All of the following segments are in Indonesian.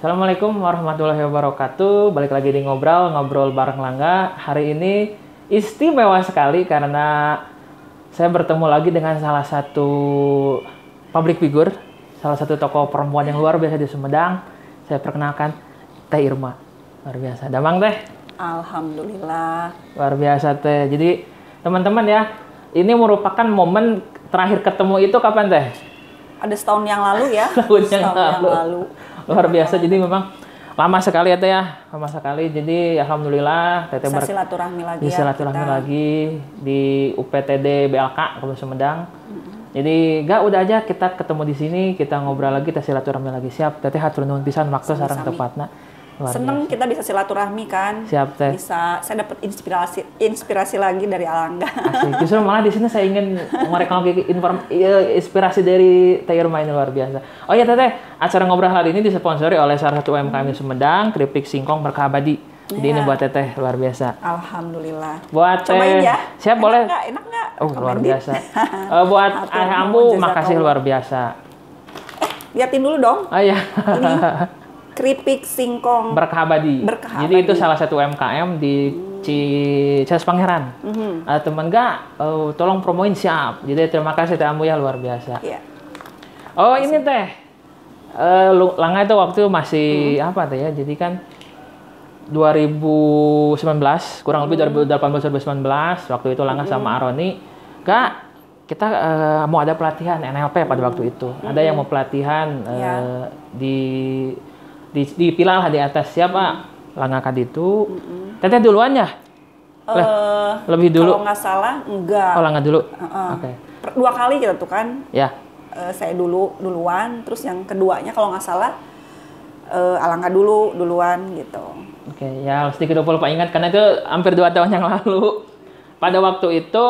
Assalamualaikum warahmatullahi wabarakatuh. Balik lagi di ngobrol bareng Langga. Hari ini istimewa sekali karena saya bertemu lagi dengan salah satu public figure, salah satu tokoh perempuan yang luar biasa di Sumedang. Saya perkenalkan Teh Irma. Luar biasa. Damang Teh. Alhamdulillah. Luar biasa Teh. Jadi teman-teman ya, ini merupakan momen terakhir ketemu itu kapan Teh? Ada setahun yang lalu ya. Setahun yang lalu. Luar biasa, jadi memang lama sekali ya Teh ya, lama sekali. Jadi alhamdulillah Teteh bisa silaturahmi lagi bisa silaturahmi lagi di UPTD BLK Kabupaten Sumedang. Jadi udah aja kita ketemu di sini, kita ngobrol lagi, kita silaturahmi lagi. Siap, Teteh hatur nuhun pisan waktu sareng tepatna. Seneng kita bisa silaturahmi kan. Siap Teh. Bisa, saya dapat inspirasi lagi dari Alangga. Asik. Justru malah di sini saya ingin merekam inspirasi dari Teh Irma ini luar biasa. Oh iya Teteh, acara ngobrol hari ini disponsori oleh salah satu UMKM di Sumedang, keripik singkong berkah abadi. Jadi ini buat Teteh luar biasa. Alhamdulillah. Buat cobain ya. Siap enak boleh. Enak nggak? Oh luar biasa. Buat Ayah Ambu, makasih luar biasa. Liatin dulu dong. Oh iya. Ini keripik singkong berkah abadi. Jadi itu salah satu UMKM di Ciamis Pangeran. Teman tolong promoin siap. Jadi terima kasih Teh Ambu ya luar biasa. Iya. Oh ini Teh. Langga itu waktu masih apa Teh ya? Jadi kan 2019, kurang lebih 2018-2019 waktu itu Langga sama Aroni, kita mau ada pelatihan NLP pada waktu itu. Ada yang mau pelatihan dipilah di atas siapa? Langga itu. Teteh duluan ya? Lebih dulu. Kalau nggak salah, enggak. Oh, Langga dulu. Oke. 2 kali kita tuh kan. Ya. Saya duluan, terus yang keduanya kalau nggak salah Alangga duluan gitu. Oke, ya sedikit lupa ingat karena itu hampir 2 tahun yang lalu. Pada waktu itu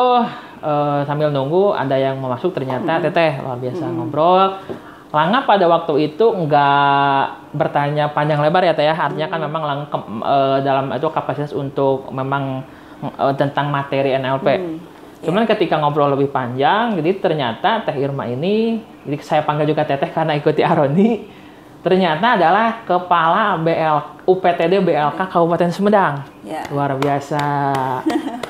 sambil nunggu ada yang mau masuk ternyata Teteh luar biasa ngobrol. Langga pada waktu itu nggak bertanya panjang lebar ya Teh ya, artinya kan memang Langga dalam itu kapasitas untuk memang tentang materi NLP. Cuman ketika ngobrol lebih panjang, jadi ternyata Teh Irma ini, jadi saya panggil juga Teteh karena ikuti Aroni, ternyata adalah Kepala UPTD BLK Kabupaten Sumedang. Ya. Luar biasa.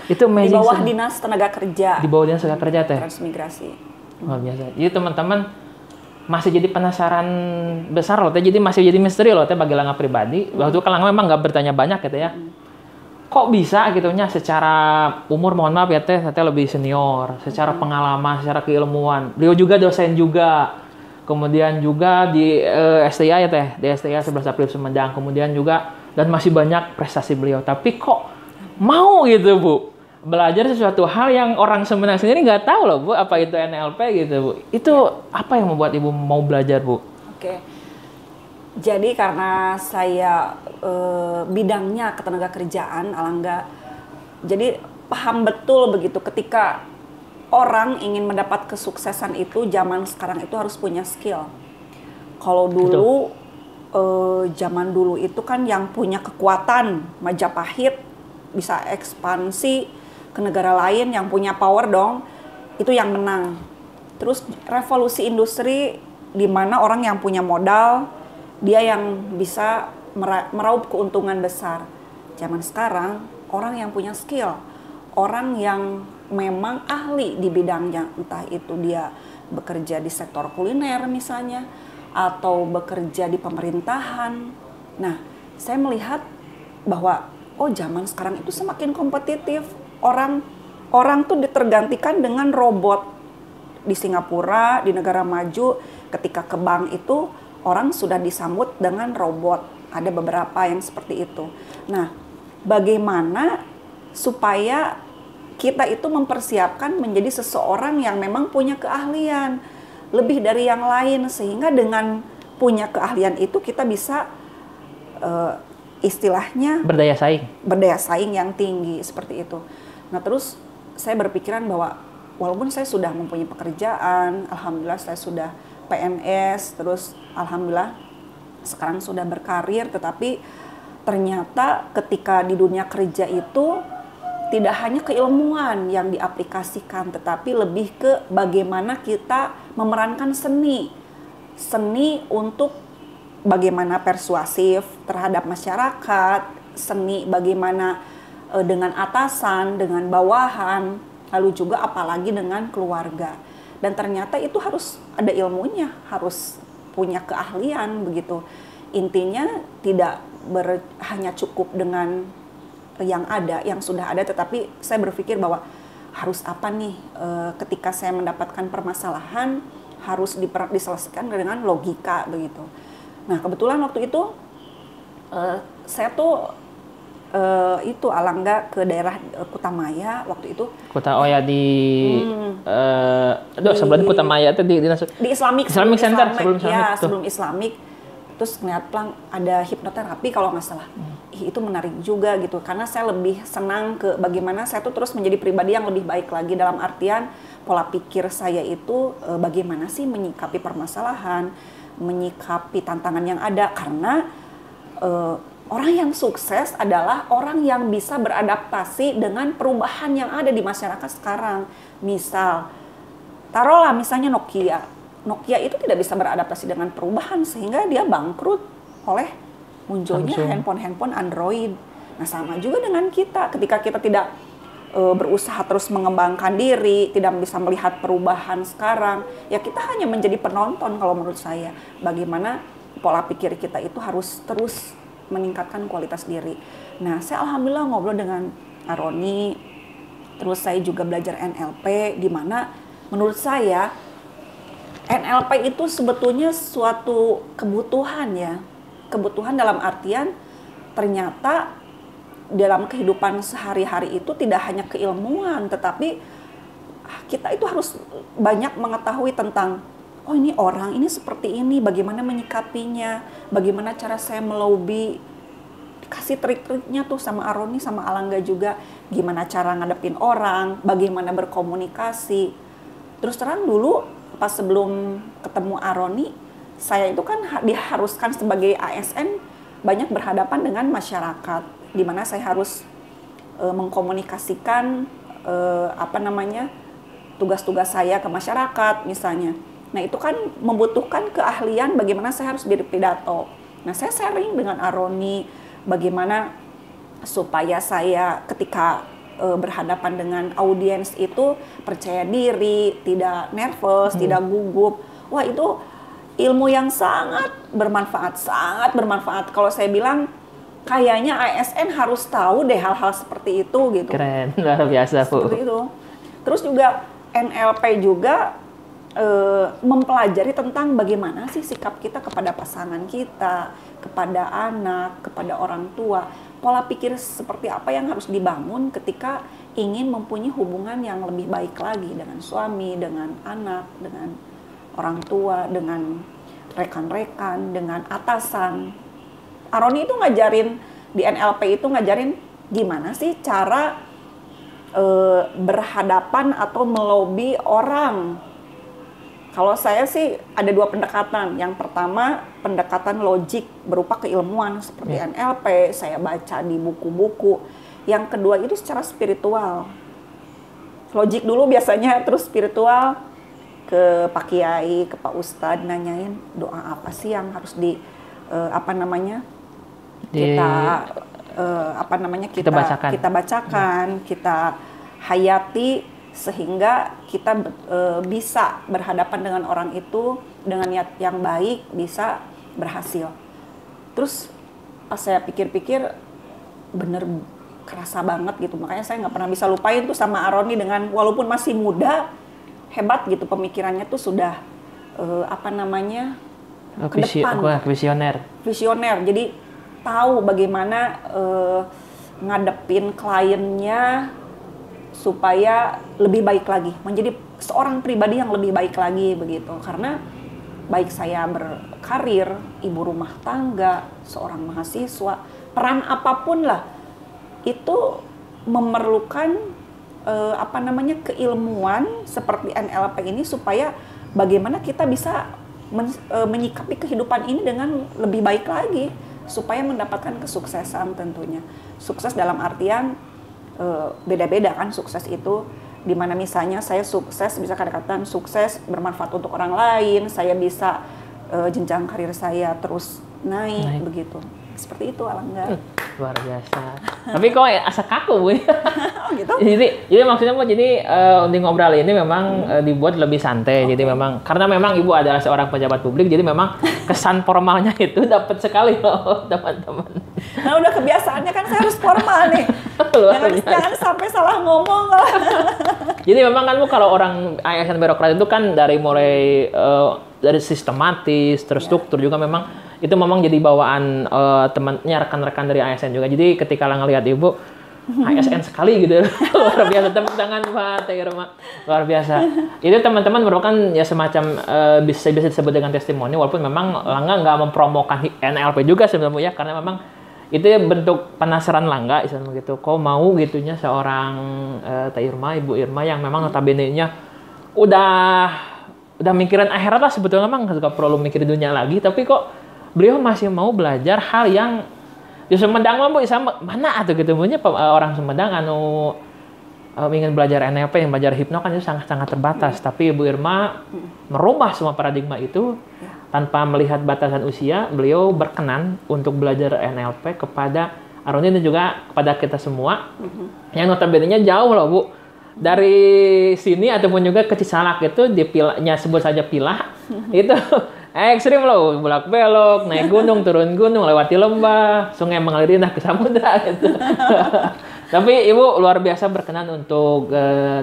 Itu amazing. Di bawah Dinas Tenaga Kerja. Di bawah Dinas Tenaga Kerja Teh. Transmigrasi. Luar biasa. Jadi teman-teman masih jadi penasaran besar loh Teh, jadi masih jadi misteri loh Teh bagi Langga pribadi. Waktu itu kan Langga memang nggak bertanya banyak gitu ya. Kok bisa gitu nya secara umur mohon maaf ya Teh lebih senior, secara pengalaman, secara keilmuan. Beliau juga dosen juga. Kemudian juga di STIA ya Teh, di STIA 11 April Sumedang. Kemudian juga dan masih banyak prestasi beliau. Tapi kok mau gitu Bu? Belajar sesuatu hal yang orang Sumedang sendiri nggak tahu loh Bu, apa itu NLP gitu Bu. Itu apa yang membuat Ibu mau belajar Bu? Oke. Jadi karena saya bidangnya ketenagakerjaan Alangga, jadi paham betul begitu ketika orang ingin mendapat kesuksesan itu zaman sekarang itu harus punya skill. Kalau dulu zaman dulu itu kan yang punya kekuatan Majapahit bisa ekspansi ke negara lain, yang punya power dong, itu yang menang. Terus revolusi industri di mana orang yang punya modal dia yang bisa meraup keuntungan besar. Zaman sekarang orang yang punya skill, orang yang memang ahli di bidangnya, entah itu dia bekerja di sektor kuliner misalnya, atau bekerja di pemerintahan. Nah, saya melihat bahwa zaman sekarang itu semakin kompetitif. Orang tuh ditergantikan dengan robot. Di Singapura, di negara maju, ketika ke bank itu orang sudah disambut dengan robot. Ada beberapa yang seperti itu. Nah, bagaimana supaya kita itu mempersiapkan menjadi seseorang yang memang punya keahlian lebih dari yang lain, sehingga dengan punya keahlian itu kita bisa istilahnya berdaya saing yang tinggi seperti itu. Nah, terus saya berpikiran bahwa walaupun saya sudah mempunyai pekerjaan, alhamdulillah saya sudah PNS, terus alhamdulillah sekarang sudah berkarir, tetapi ternyata ketika di dunia kerja itu tidak hanya keilmuan yang diaplikasikan, tetapi lebih ke bagaimana kita memerankan seni untuk bagaimana persuasif terhadap masyarakat, seni bagaimana dengan atasan, dengan bawahan, lalu juga apalagi dengan keluarga. Dan ternyata itu harus ada ilmunya, harus punya keahlian begitu. Intinya tidak hanya cukup dengan yang ada, yang sudah ada, tetapi saya berpikir bahwa harus apa nih ketika saya mendapatkan permasalahan, harus diselesaikan dengan logika begitu. Nah kebetulan waktu itu saya tuh itu Alangga ke daerah Kutamaya waktu itu. Sebelum Kutamaya itu di Islamic Center sebelum Islamic. Terus ngeliat pelang ada hipnoterapi kalau nggak salah. Itu menarik juga gitu karena saya lebih senang ke bagaimana saya tuh terus menjadi pribadi yang lebih baik lagi, dalam artian pola pikir saya itu bagaimana sih menyikapi permasalahan, menyikapi tantangan yang ada, karena orang yang sukses adalah orang yang bisa beradaptasi dengan perubahan yang ada di masyarakat sekarang. Misal, taruhlah misalnya Nokia itu tidak bisa beradaptasi dengan perubahan sehingga dia bangkrut oleh munculnya handphone Android. Nah sama juga dengan kita, ketika kita tidak berusaha terus mengembangkan diri, tidak bisa melihat perubahan sekarang, ya kita hanya menjadi penonton kalau menurut saya. Bagaimana pola pikir kita itu harus terus meningkatkan kualitas diri. Nah saya alhamdulillah ngobrol dengan Aroni, terus saya juga belajar NLP, di mana menurut saya NLP itu sebetulnya suatu kebutuhan ya. Kebutuhan dalam artian ternyata dalam kehidupan sehari-hari itu tidak hanya keilmuan, tetapi kita itu harus banyak mengetahui tentang oh ini orang, ini seperti ini, bagaimana menyikapinya, bagaimana cara saya melobi. Kasih trik-triknya tuh sama Aroni, sama Alangga juga, gimana cara ngadepin orang, bagaimana berkomunikasi. Terus terang dulu pas sebelum ketemu Aroni, saya itu kan diharuskan sebagai ASN banyak berhadapan dengan masyarakat, di mana saya harus mengkomunikasikan tugas-tugas saya ke masyarakat misalnya. Nah itu kan membutuhkan keahlian bagaimana saya harus berpidato. Nah saya sharing dengan Aroni bagaimana supaya saya ketika berhadapan dengan audiens itu percaya diri, tidak nervous, tidak gugup. Wah itu ilmu yang sangat bermanfaat. Kalau saya bilang kayaknya ASN harus tahu deh hal-hal seperti itu gitu. Keren, luar biasa Bu. Seperti itu. Terus juga NLP juga mempelajari tentang bagaimana sih sikap kita kepada pasangan kita, kepada anak, kepada orang tua. Pola pikir seperti apa yang harus dibangun ketika ingin mempunyai hubungan yang lebih baik lagi dengan suami, dengan anak, dengan orang tua, dengan rekan-rekan, dengan atasan. Aroni itu ngajarin, di NLP itu ngajarin gimana sih cara berhadapan atau melobi orang. Kalau saya sih ada dua pendekatan. Yang pertama pendekatan logik berupa keilmuan seperti NLP, saya baca di buku-buku. Yang kedua itu secara spiritual. Logik dulu biasanya, terus spiritual ke Pak Kiai, ke Pak Ustadz, nanyain doa apa sih yang harus kita bacakan, kita hayati sehingga kita bisa berhadapan dengan orang itu dengan niat yang baik, bisa berhasil. Terus pas saya pikir-pikir bener kerasa banget gitu, makanya saya nggak pernah bisa lupain tuh sama Aroni, dengan walaupun masih muda hebat gitu pemikirannya tuh sudah ke depan, visioner. Jadi tahu bagaimana ngadepin kliennya supaya lebih baik lagi, menjadi seorang pribadi yang lebih baik lagi begitu. Karena baik saya berkarir, ibu rumah tangga, seorang mahasiswa, peran apapun lah itu memerlukan keilmuan seperti NLP ini supaya bagaimana kita bisa menyikapi kehidupan ini dengan lebih baik lagi supaya mendapatkan kesuksesan tentunya. Sukses dalam artian beda-beda kan sukses itu, dimana misalnya saya sukses bisa sukses bermanfaat untuk orang lain, saya bisa jenjang karir saya terus naik. Begitu. Seperti itu Alangga. Luar biasa. Tapi kok asa kaku, Bu? Oh gitu. Jadi maksudnya Bu, jadi di ngobrol ini memang dibuat lebih santai. Jadi memang karena memang Ibu adalah seorang pejabat publik, jadi memang kesan formalnya itu dapat sekali loh, teman-teman. Nah, udah kebiasaannya kan saya harus formal nih. Jangan sampai salah ngomong. Jadi memang kan Bu, kalau orang ASN birokrat itu kan dari mulai dari sistematis, terstruktur juga memang itu memang jadi bawaan temannya, rekan-rekan dari ASN juga. Jadi ketika ngelihat Ibu ASN sekali gitu, luar biasa. Tepuk tangan Pak Teh Irma, luar biasa. Itu teman-teman merupakan ya semacam bisa disebut dengan testimoni, walaupun memang Langga nggak mempromokan NLP juga sebenarnya, karena memang itu bentuk penasaran Langga, istilahnya gitu. Kok mau gitunya seorang Teh Irma, Ibu Irma yang memang notabene-nya udah mikirin akhirat lah sebetulnya, memang nggak perlu mikirin dunia lagi, tapi kok beliau masih mau belajar hal yang di Sumedang mah Bu, sama mana atau gitu punya orang Sumedang ingin belajar NLP, yang belajar hipno kan itu sangat terbatas. Tapi Ibu Irma merubah semua paradigma itu tanpa melihat batasan usia. Beliau berkenan untuk belajar NLP kepada Aroni dan juga kepada kita semua yang notabene-nya jauh loh Bu. Dari sini ataupun juga ke Cisalak itu di pilahnya, sebut saja pilah itu ekstrim loh, bolak belok, naik gunung, turun gunung, lewati lembah, sungai mengalir ke samudra gitu. Tapi Ibu luar biasa berkenan untuk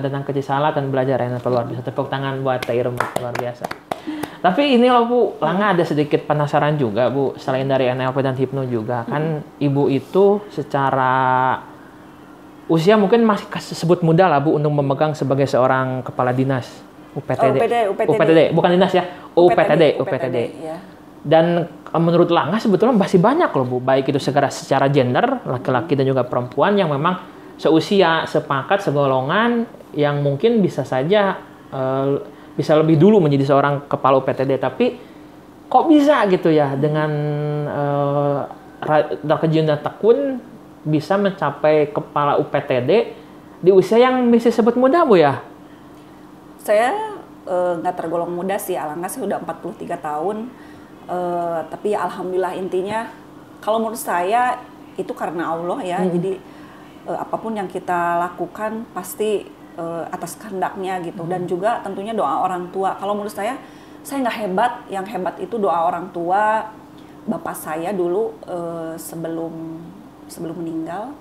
datang ke Cisalak dan belajar NLP, luar biasa. Tepuk tangan buat Teh Irma, luar biasa. Tapi ini loh Bu, Langga ada sedikit penasaran juga Bu, selain dari NLP dan hipno juga kan Ibu itu secara usia mungkin masih disebut muda lah Bu untuk memegang sebagai seorang kepala dinas UPTD, bukan dinas ya, UPTD. Ya. Dan menurut Langga sebetulnya masih banyak loh Bu, baik itu secara gender, laki-laki dan juga perempuan yang memang seusia, sepakat, segolongan yang mungkin bisa saja bisa lebih dulu menjadi seorang kepala UPTD, tapi kok bisa gitu ya dengan Dr. Tekun bisa mencapai kepala UPTD di usia yang bisa disebut muda Bu ya? Saya nggak tergolong muda sih, Alangga sih udah 43 tahun. Tapi ya alhamdulillah, intinya kalau menurut saya itu karena Allah ya. Jadi apapun yang kita lakukan pasti atas kehendaknya gitu. Dan juga tentunya doa orang tua. Kalau menurut saya nggak hebat. Yang hebat itu doa orang tua. Bapak saya dulu sebelum meninggal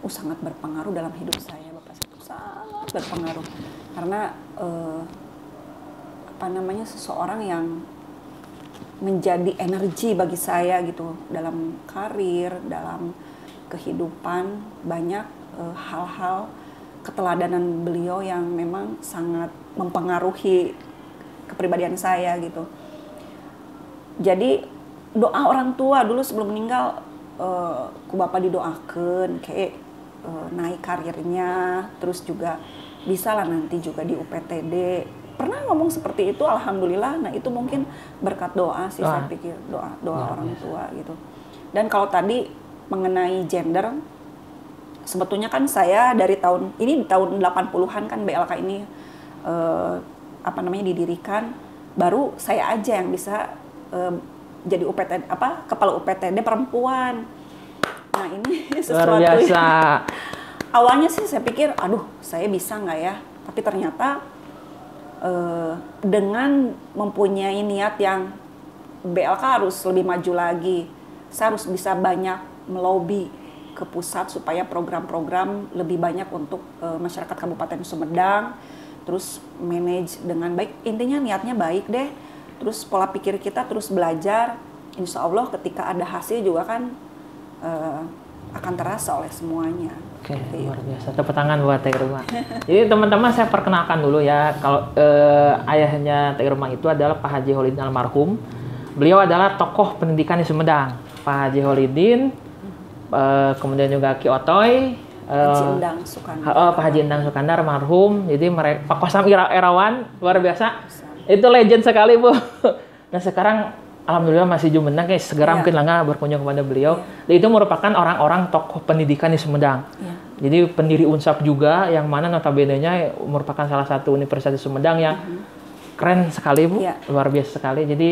sangat berpengaruh dalam hidup saya. Bapak saya itu sangat berpengaruh karena seseorang yang menjadi energi bagi saya gitu dalam karir, dalam kehidupan. Banyak hal-hal keteladanan beliau yang memang sangat mempengaruhi kepribadian saya gitu. Jadi doa orang tua dulu sebelum meninggal, ku bapak didoakan kayak naik karirnya, terus juga bisa lah nanti juga di UPTD. Pernah ngomong seperti itu, alhamdulillah. Nah itu mungkin berkat doa sih, saya pikir doa orang tua gitu. Dan kalau tadi mengenai gender, sebetulnya kan saya dari tahun 80-an kan BLK ini didirikan. Baru saya aja yang bisa jadi kepala UPTD perempuan. Nah ini sesuatu luar biasa. Awalnya sih saya pikir, aduh saya bisa nggak ya? Tapi ternyata dengan mempunyai niat yang BLK harus lebih maju lagi, saya harus bisa banyak melobi ke pusat supaya program-program lebih banyak untuk masyarakat Kabupaten Sumedang, terus manage dengan baik. Intinya niatnya baik deh, terus pola pikir kita terus belajar. Insya Allah ketika ada hasil juga kan akan terasa oleh semuanya. Oke, luar biasa. Tepuk tangan buat Teh Irma. Jadi teman-teman saya perkenalkan dulu ya. Kalau ayahnya Teh Irma itu adalah Pak Haji Holidin almarhum. Beliau adalah tokoh pendidikan di Sumedang. Pak Haji Holidin, kemudian juga Ki Otoy, Pak Haji Endang Sukandar almarhum. Jadi mereka Pak Kosam Irawan, luar biasa. Itu legend sekali Bu. Nah sekarang alhamdulillah masih Jumenang, kayak segera mungkin Langga berkunjung kepada beliau. Dan itu merupakan orang-orang tokoh pendidikan di Sumedang. Jadi pendiri Unsap juga, yang mana notabene-nya merupakan salah satu universitas di Sumedang yang Keren sekali Bu, Iya. luar biasa sekali. Jadi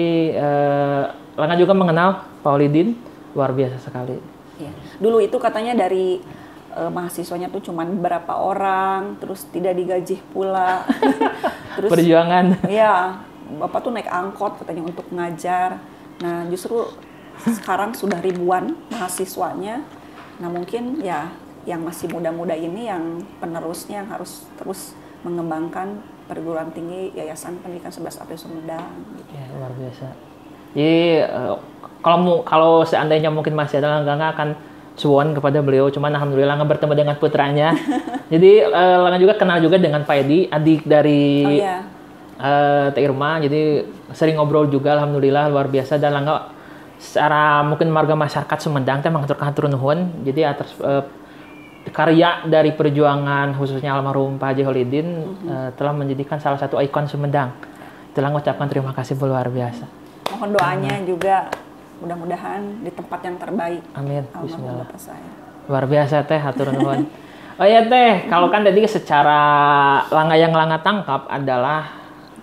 Langga juga mengenal Pak Olidin, luar biasa sekali. Iya. Dulu itu katanya dari mahasiswanya tuh cuman berapa orang, terus tidak digaji pula. Terus Perjuangan. iya, Bapak tuh naik angkot katanya untuk ngajar. Nah, justru sekarang sudah ribuan mahasiswanya. Nah, mungkin ya yang masih muda-muda ini yang penerusnya yang harus terus mengembangkan perguruan tinggi Yayasan Pendidikan 11 April Sumedang. Gitu. Ya, luar biasa. Jadi kalau seandainya mungkin masih ada Langga akan suwon kepada beliau, cuman alhamdulillah Langga bertemu dengan putranya. Jadi Langga juga kenal juga dengan Pak Edi, adik dari Oh iya. Teh Irma. Jadi sering ngobrol juga, alhamdulillah luar biasa. Dan Langga secara mungkin marga masyarakat Sumedang teh mengatur nuhun. Jadi atas karya dari perjuangan khususnya almarhum Pak Haji Holidin telah menjadikan salah satu ikon Sumedang. Itulah mengucapkan terima kasih luar biasa. Mohon doanya juga mudah-mudahan di tempat yang terbaik. Amin. Almarhum Bismillah. Bapak saya. Luar biasa Teh, hatur nuhun. Oh ya Teh, kalau kan tadi secara Langga yang Langga tangkap adalah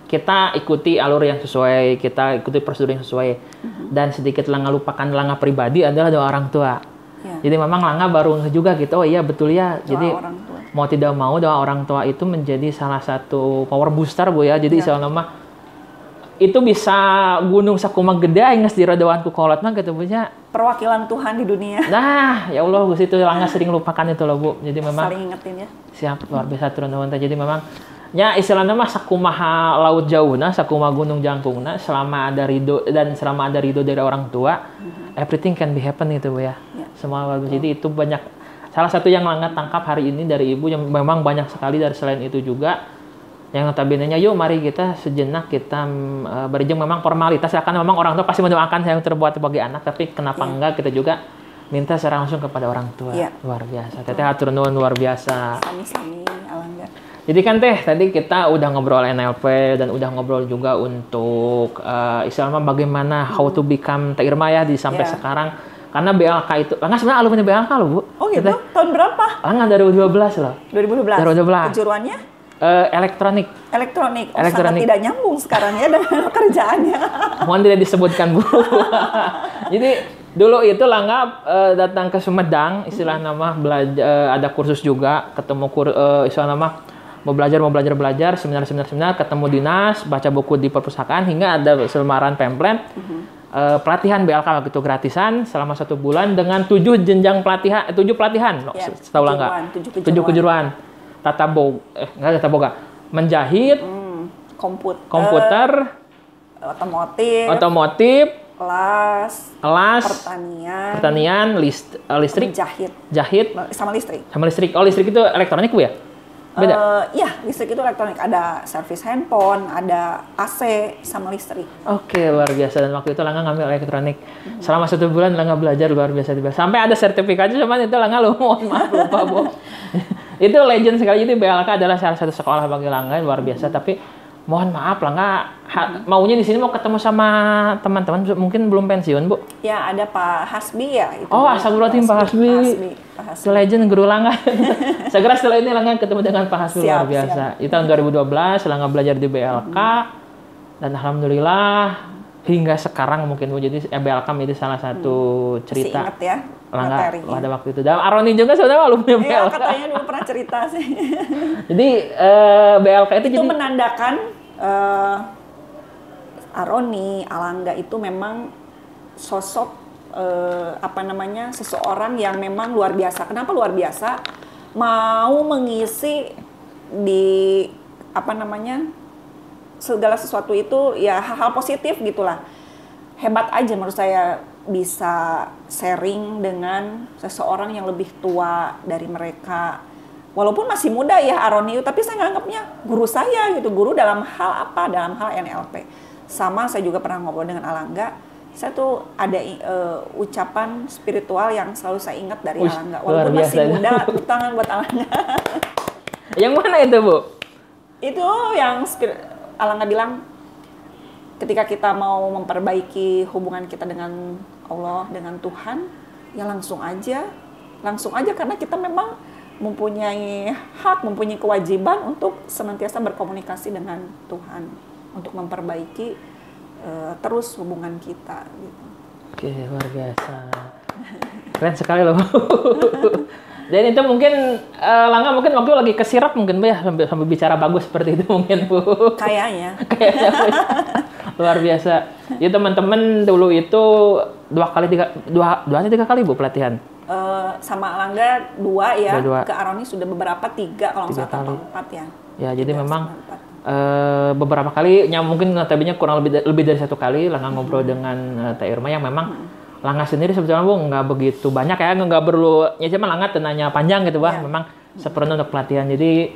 kita ikuti alur yang sesuai, kita ikuti prosedur yang sesuai. Dan sedikit Langga lupakan Langga pribadi adalah doa orang tua. Ya. Jadi memang Langga baru juga gitu, oh iya betul ya. Doa Jadi orang tua. mau tidak mau doa orang tua itu menjadi salah satu power booster Bu ya. Jadi soalnya mah itu bisa gunung sakuma gede inges di rodoan ku kolot mah gitu Bu nya. Perwakilan Tuhan di dunia. Nah, ya Allah Gus itu Langga sering lupakan itu loh Bu. Jadi memang Saling ingetin ya. siap luar biasa turun nuhun teh. Jadi memang nya istilahnya mah sakumaha laut jauhna, sakumaha gunung jangkungna selama ada ridho dan selama ada ridho dari orang tua, everything can be happen gitu Bu ya. Semua luar biasa. Jadi itu banyak salah satu yang Langga tangkap hari ini dari Ibu yang memang banyak sekali dari selain itu juga yang notabene-nya yuk mari kita sejenak kita berjeng memang formalitas ya kan memang orang tua pasti mendoakan yang terbuat bagi anak tapi kenapa enggak kita juga minta secara langsung kepada orang tua. Luar biasa. Teteh hatur nuhun luar biasa. Sami-sami Alangga. Jadi kan Teh tadi kita udah ngobrol NLP dan udah ngobrol juga untuk istilahnya bagaimana how to become Teh Irma ya di sampai sekarang karena BLK itu Langga sebenarnya alumni BLK loh Bu. Oh gitu? Teh. Tahun berapa? Langga 2012 loh. 2012. 2012. Kejuruannya? Elektronik. Elektronik. Oh, Elektronik. sangat tidak nyambung sekarang ya dengan kerjaannya. Mohon tidak disebutkan Bu. Jadi dulu itu Langga datang ke Sumedang, istilah nama belajar ada kursus juga, ketemu istilah nama mau belajar, seminar, ketemu dinas, baca buku di perpustakaan hingga ada selebaran pamflet. Pelatihan BLK waktu itu gratisan selama 1 bulan dengan 7 jenjang pelatihan, 7 pelatihan, setahu Langga. 7 kejuruan. Tata boga, menjahit, komputer, otomotif, kelas, pertanian, listrik, jahit, sama listrik. Oh, listrik itu elektronik Bu ya? Beda? Iya, listrik itu elektronik. Ada servis handphone, ada AC, sama listrik. Oke, luar biasa. Dan waktu itu Langga ngambil elektronik. Selama 1 bulan Langga belajar luar biasa. Sampai ada sertifikatnya, cuman itu Langga mohon maaf lupa Bu. Itu legend sekali. Jadi BLK adalah salah satu sekolah bagi Langga luar biasa. Tapi mohon maaf Langga maunya di sini mau ketemu sama teman-teman mungkin belum pensiun Bu. Ya ada Pak Hasbi ya. Itu astagfirullahaladzim Pak Hasbi. Itu legend guru Langga. Segera setelah ini Langga ketemu dengan Pak Hasbi luar biasa. Itu tahun 2012 Langga belajar di BLK dan alhamdulillah hingga sekarang mungkin Bu jadi BLK menjadi salah satu cerita. Masih ingat ya. Langga pada waktu itu. Dan Aroni juga sebenarnya alumni BLK. Iya, katanya dulu pernah cerita sih. Jadi BLK itu jadi menandakan Aroni, Alangga itu memang sosok seseorang yang memang luar biasa. Kenapa luar biasa? Mau mengisi di segala sesuatu itu ya hal-hal positif gitulah. Hebat aja menurut saya bisa sharing dengan seseorang yang lebih tua dari mereka. Walaupun masih muda ya Aroni, tapi saya nganggapnya guru saya gitu. Guru dalam hal apa? Dalam hal NLP. Sama saya juga pernah ngobrol dengan Alangga. Saya tuh ada ucapan spiritual yang selalu saya ingat dari Alangga. Walaupun masih muda, tepuk tangan buat Alangga. Yang mana itu Bu? Itu yang Alangga bilang, ketika kita mau memperbaiki hubungan kita dengan Allah, dengan Tuhan, ya langsung aja karena kita memang mempunyai hak, mempunyai kewajiban untuk senantiasa berkomunikasi dengan Tuhan. untuk memperbaiki terus hubungan kita gitu. Oke, luar biasa. Keren sekali loh. Dan itu mungkin Langga mungkin waktu lagi kesirap mungkin Bu ya sampai bicara bagus seperti itu mungkin Bu. Kayaknya. Kayaknya Bu. Luar biasa. Ya teman-teman dulu itu 2 atau 3 kali Bu pelatihan. Sama Langga 2 ya. Dua. Ke Aroni sudah beberapa 3 kalau nggak salah 4 ya. Ya, jadi memang beberapa kali, yang mungkin notabene kurang lebih dari 1 kali Langga ngobrol dengan Teh Irma yang memang Langga sendiri sebetulnya Bu nggak begitu banyak ya, nggak perlu ya cuma Langga tenanya panjang gitu Bah. Memang sepenuhnya untuk pelatihan. Jadi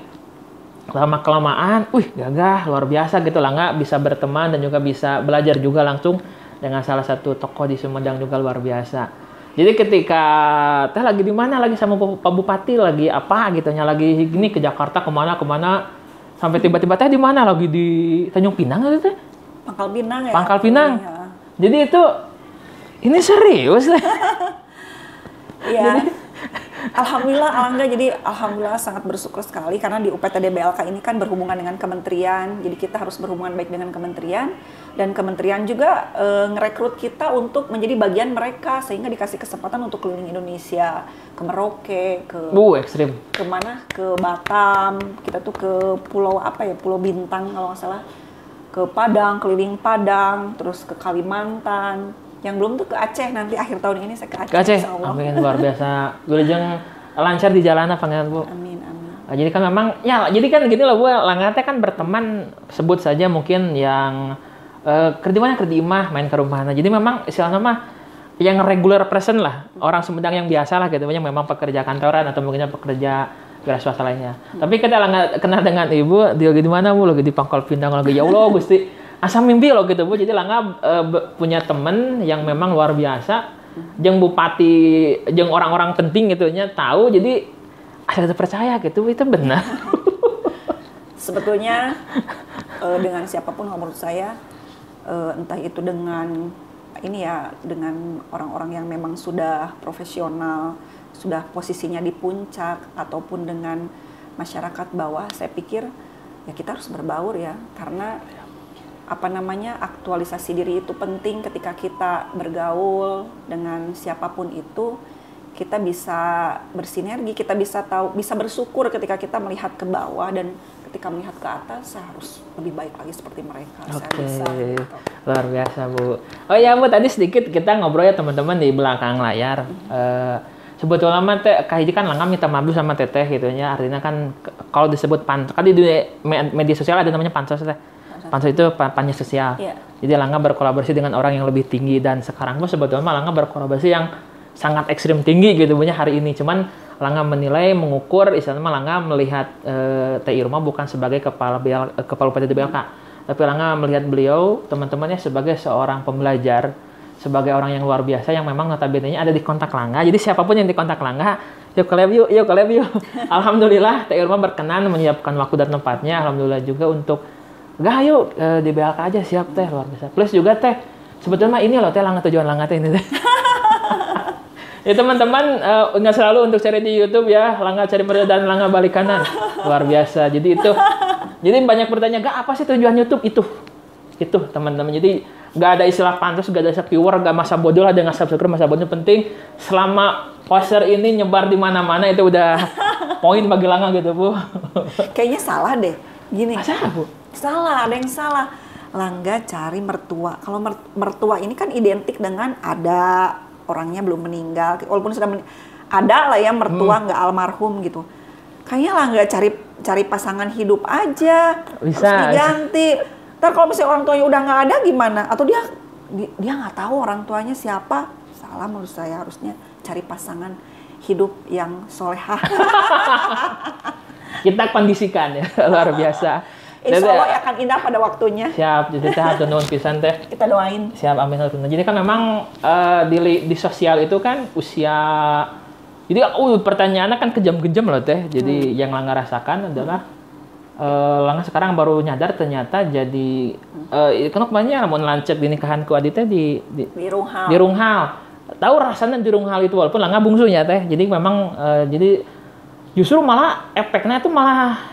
lama-kelamaan, gagah luar biasa gitu Langga bisa berteman dan juga bisa belajar juga langsung dengan salah satu tokoh di Sumedang juga luar biasa. Jadi ketika Teh lagi di mana, lagi sama Pak Bupati, lagi apa gitu, lagi gini ke Jakarta kemana, sampai tiba-tiba Teh di mana, lagi di Tanjung Pinang gitu Teh? Pangkal Pinang ya? Pangkal Pinang. Ya. Jadi itu, ini serius Teh? Iya. Alhamdulillah Alangga, jadi alhamdulillah sangat bersyukur sekali karena di UPT DBLK ini kan berhubungan dengan kementerian, jadi kita harus berhubungan baik dengan kementerian dan kementerian juga ngerekrut kita untuk menjadi bagian mereka sehingga dikasih kesempatan untuk keliling Indonesia, ke Merauke, ke ekstrim. Kemana? Ke Batam, kita tuh ke pulau apa ya, Pulau Bintang kalau nggak salah, ke Padang, keliling Padang, terus ke Kalimantan. Yang belum tuh ke Aceh, nanti akhir tahun ini saya ke Aceh. Ke Aceh, amin, luar biasa. Wilujeng lancar di jalanan pangeran Bu. Amin, amin. Nah, jadi kan memang, ya jadi kan gini loh Bu, Langga teh kan berteman, sebut saja mungkin yang kerja imah, main ke rumahnya. Jadi memang istilahnya mah yang regular present lah, orang Sumedang yang biasa lah gitu, yang memang pekerja kantoran atau mungkin pekerja wira swasta lainnya. Tapi kita Langga kenal dengan Ibu, dia lagi di mana Bu? Lagi di Pangkal Pinang, lagi ya Allah Gusti. Asal mimpi loh gitu Bu, jadi Langga punya temen yang memang luar biasa, jeung bupati, jeung orang-orang penting gitu nya tahu, jadi asal percaya gitu, itu benar. Sebetulnya dengan siapapun menurut saya, entah itu dengan ini ya, dengan orang-orang yang memang sudah profesional, sudah posisinya di puncak, ataupun dengan masyarakat bawah, saya pikir ya kita harus berbaur ya, karena aktualisasi diri itu penting. Ketika kita bergaul dengan siapapun itu, kita bisa bersinergi, kita bisa tahu, bisa bersyukur ketika kita melihat ke bawah, dan ketika melihat ke atas saya harus lebih baik lagi seperti mereka. Oke, luar biasa Bu. Oh ya Bu, tadi sedikit kita ngobrol ya teman-teman di belakang layar. Sebetulnya mah Teh kahiji kan Langga minta maaf sama Teteh gitu ya. Artinya kan kalau disebut pansos, kan di media sosial ada namanya pansos Teh. Pansos itu panjang sosial. Yeah. Jadi Langga berkolaborasi dengan orang yang lebih tinggi, dan sekarang pun sebetulnya Langga berkolaborasi yang sangat ekstrim tinggi gitu punya hari ini. Cuman Langga menilai, mengukur, istilahnya Langga melihat Teh Irma bukan sebagai kepala UPT DBLK, tapi Langga melihat beliau, teman-temannya sebagai seorang pembelajar, sebagai orang yang luar biasa yang memang notabene-nya ada di kontak Langga. Jadi siapapun yang di kontak Langga, yuk collab yuk. Alhamdulillah Teh Irma berkenan menyiapkan waktu dan tempatnya. Alhamdulillah juga untuk ayo di BLK aja, siap Teh, luar biasa. Plus juga Teh, sebetulnya ini loh Teh, Langga tujuan Langga Teh ini Teh. Ya teman-teman, nggak selalu untuk cari di YouTube ya, Langga cari merdeka dan Langga balik kanan, luar biasa. Jadi itu, jadi banyak bertanya, apa sih tujuan YouTube? Itu teman-teman. Jadi nggak ada istilah pantas, nggak ada istilah viewer, nggak masa bodoh lah dengan subscriber, masa bodoh penting. Selama poster ini nyebar di mana-mana itu udah poin bagi Langga gitu Bu. Kayaknya salah deh, gini. Salah Bu. Salah, ada yang salah. Langga cari mertua. Kalau mertua ini kan identik dengan ada orangnya belum meninggal, walaupun sudah ada lah ya mertua nggak almarhum gitu. Kayaknya Langga cari pasangan hidup aja, bisa, terus diganti. Ntar kalau misalnya orang tuanya udah nggak ada gimana? Atau dia nggak tahu orang tuanya siapa? Salah menurut saya, harusnya cari pasangan hidup yang solehah. Kita kondisikan ya, luar biasa. Insya Allah akan indah pada waktunya. Siap, jadi Teh hatur nuhun pisan Teh. Kita doain. Siap, amin. Jadi kan memang di sosial itu kan usia, jadi pertanyaannya kan kejam-kejam loh Teh. Jadi yang Langga rasakan adalah Langga sekarang baru nyadar ternyata jadi kan kemarinnya mau lancet di nikahan ku Aditya di Runghal. Di Runghal. Tahu rasanya di Runghal itu, walaupun Langga bungsunya Teh. Jadi memang jadi justru malah efeknya itu malah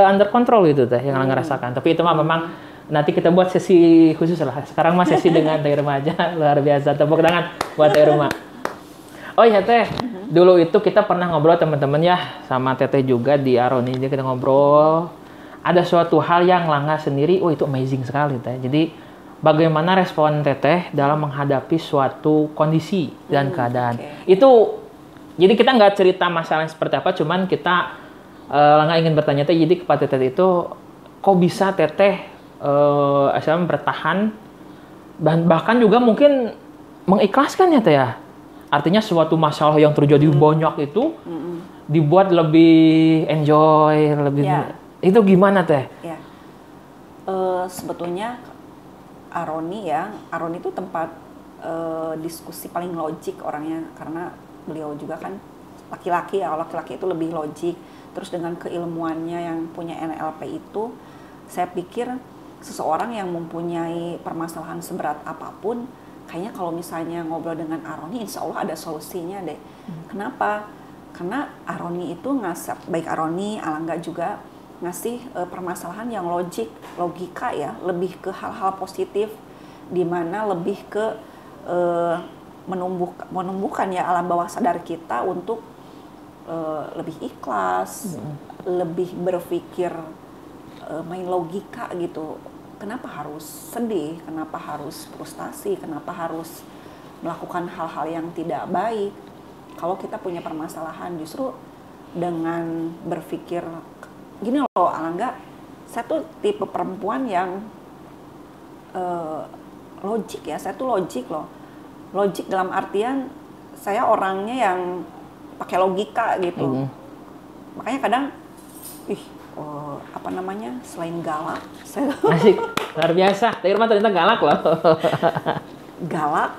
under control gitu teh yang Langga rasakan. Tapi itu mah memang nanti kita buat sesi khusus lah. Sekarang mah sesi dengan Teh Irma aja. Luar biasa. Tepuk tangan buat Teh Irma. Oh iya Teh, dulu itu kita pernah ngobrol teman-teman ya sama Teteh juga di Aroni, jadi kita ngobrol. Ada suatu hal yang Langga sendiri, itu amazing sekali Teh. Jadi bagaimana respon Teteh dalam menghadapi suatu kondisi dan keadaan. Itu, jadi kita nggak cerita masalah seperti apa, cuman kita Langga ingin bertanya Teh, jadi kepada Teteh itu, kok bisa Teteh bertahan dan bahkan juga mungkin mengikhlaskan ya Teh ya? Artinya suatu masalah yang terjadi banyak itu dibuat lebih enjoy, lebih itu gimana Teh? Ya. Sebetulnya Aroni itu tempat diskusi paling logik orangnya, karena beliau juga kan laki-laki ya, laki-laki itu lebih logik. Terus dengan keilmuannya yang punya NLP itu, saya pikir seseorang yang mempunyai permasalahan seberat apapun, kayaknya kalau misalnya ngobrol dengan Aroni, insya Allah ada solusinya deh. Kenapa? Karena Aroni itu baik Aroni, Alangga juga ngasih permasalahan yang logika ya, lebih ke hal-hal positif, di mana lebih ke menumbuhkan ya alam bawah sadar kita untuk lebih ikhlas, lebih berpikir main logika gitu. Kenapa harus sedih, kenapa harus frustasi, kenapa harus melakukan hal-hal yang tidak baik. Kalau kita punya permasalahan, justru dengan berpikir, gini loh Alangga, saya tuh tipe perempuan yang logik ya, saya tuh logik loh. Logik dalam artian, saya orangnya yang pakai logika gitu. Makanya kadang, selain galak, saya Asik, luar biasa. Teh Irma ternyata galak loh. Galak,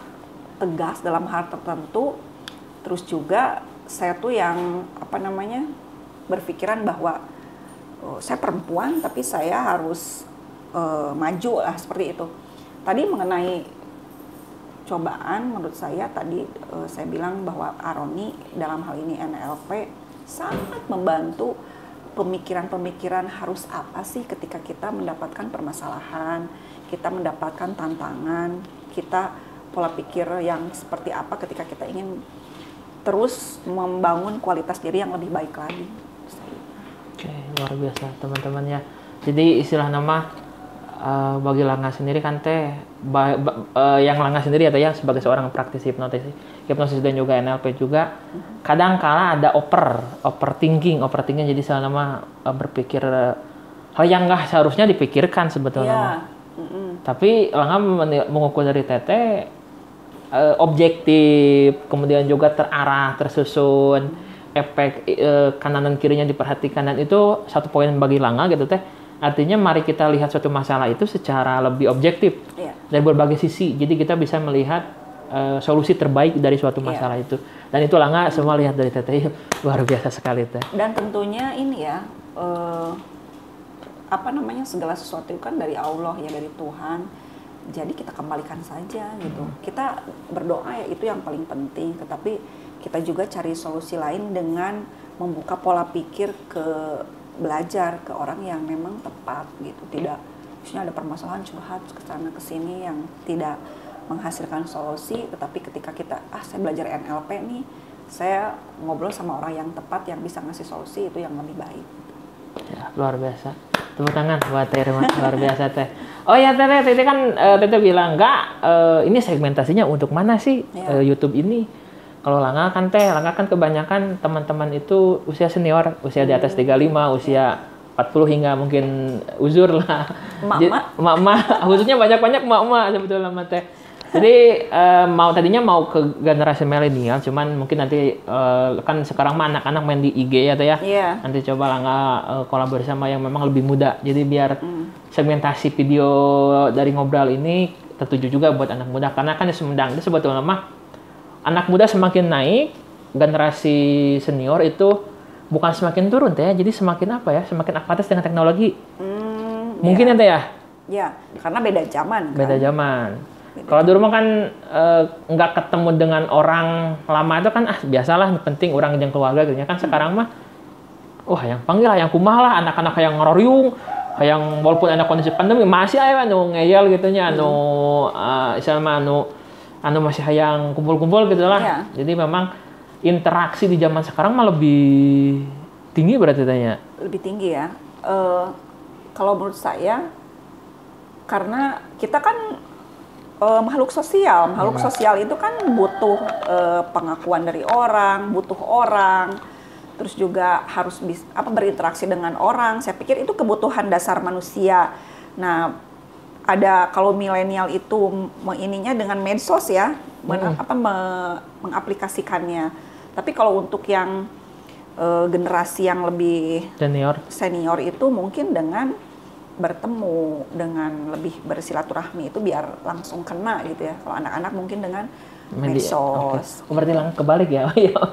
tegas dalam hal tertentu. Terus juga saya tuh yang berpikiran bahwa saya perempuan tapi saya harus maju lah, seperti itu. Tadi mengenai cobaan, menurut saya tadi saya bilang bahwa Aroni dalam hal ini NLP sangat membantu pemikiran-pemikiran harus apa sih ketika kita mendapatkan permasalahan, kita mendapatkan tantangan, kita pola pikir yang seperti apa ketika kita ingin terus membangun kualitas diri yang lebih baik lagi. Oke, luar biasa teman-teman ya. Jadi istilah nama bagi Langga sendiri kan Teh, yang Langga sendiri atau ya sebagai seorang praktisi hipnosis dan juga NLP juga, kadang kala ada overthinking jadi salah nama berpikir hal yang nggak seharusnya dipikirkan sebetulnya. Tapi Langga mengukur dari Teteh objektif, kemudian juga terarah, tersusun, efek kanan dan kirinya diperhatikan, dan itu satu poin bagi Langga gitu Teh. Artinya mari kita lihat suatu masalah itu secara lebih objektif dari berbagai sisi. Jadi kita bisa melihat solusi terbaik dari suatu masalah itu. Dan itu Langga semua lihat dari Teteh. Luar biasa sekali Teh. Dan tentunya ini ya, segala sesuatu itu kan dari Allah ya, dari Tuhan. Jadi kita kembalikan saja gitu. Kita berdoa ya, itu yang paling penting. Tetapi kita juga cari solusi lain dengan membuka pola pikir belajar ke orang yang memang tepat gitu. Tidak, misalnya ada permasalahan curhat ke sana ke sini yang tidak menghasilkan solusi, tetapi ketika kita saya belajar NLP nih, saya ngobrol sama orang yang tepat yang bisa ngasih solusi, itu yang lebih baik. Ya, luar biasa. Tepuk tangan buat Teh Irma, luar biasa Teh. Oh ya Teteh kan Teteh bilang ini segmentasinya untuk mana sih YouTube ini? Kalau Langga kan kebanyakan teman-teman itu usia senior, usia di atas 35, usia 40 hingga mungkin uzur lah. Emak-emak, khususnya banyak-banyak emak-emak sebetulnya Teh. Jadi tadinya mau ke generasi milenial, cuman mungkin nanti kan sekarang mah anak-anak main di IG ya Teh ya. Nanti coba Langga kolaborasi sama yang memang lebih muda. Jadi biar segmentasi video dari ngobrol ini tertuju juga buat anak muda, karena kan itu sebetulnya mah anak muda semakin naik, generasi senior itu bukan semakin turun Teh, jadi semakin semakin apatis dengan teknologi. Mungkin ya Teh ya? Ya, karena beda zaman. Beda zaman. Kalau dulu mah kan nggak ketemu dengan orang lama itu kan biasalah, penting orang yang keluarga gitu ya kan. Sekarang mah wah yang panggil lah, yang kumaha lah, anak-anak yang ngororyung, yang walaupun ada kondisi pandemi masih aya anu ngeyel gitu nya, anu istilna anu masih hayang kumpul-kumpul gitu lah. Ya. Jadi memang interaksi di zaman sekarang mah lebih tinggi berarti tanya. Lebih tinggi ya. Kalau menurut saya, karena kita kan makhluk sosial. Makhluk sosial itu kan butuh pengakuan dari orang, butuh orang, terus juga harus berinteraksi dengan orang. Saya pikir itu kebutuhan dasar manusia. Nah, ada kalau milenial itu ininya dengan medsos ya, mengaplikasikannya. Tapi kalau untuk yang generasi yang lebih senior itu mungkin dengan bertemu, dengan lebih bersilaturahmi itu biar langsung kena gitu ya. Kalau anak-anak mungkin dengan medsos. Okay. Berarti kebalik ya.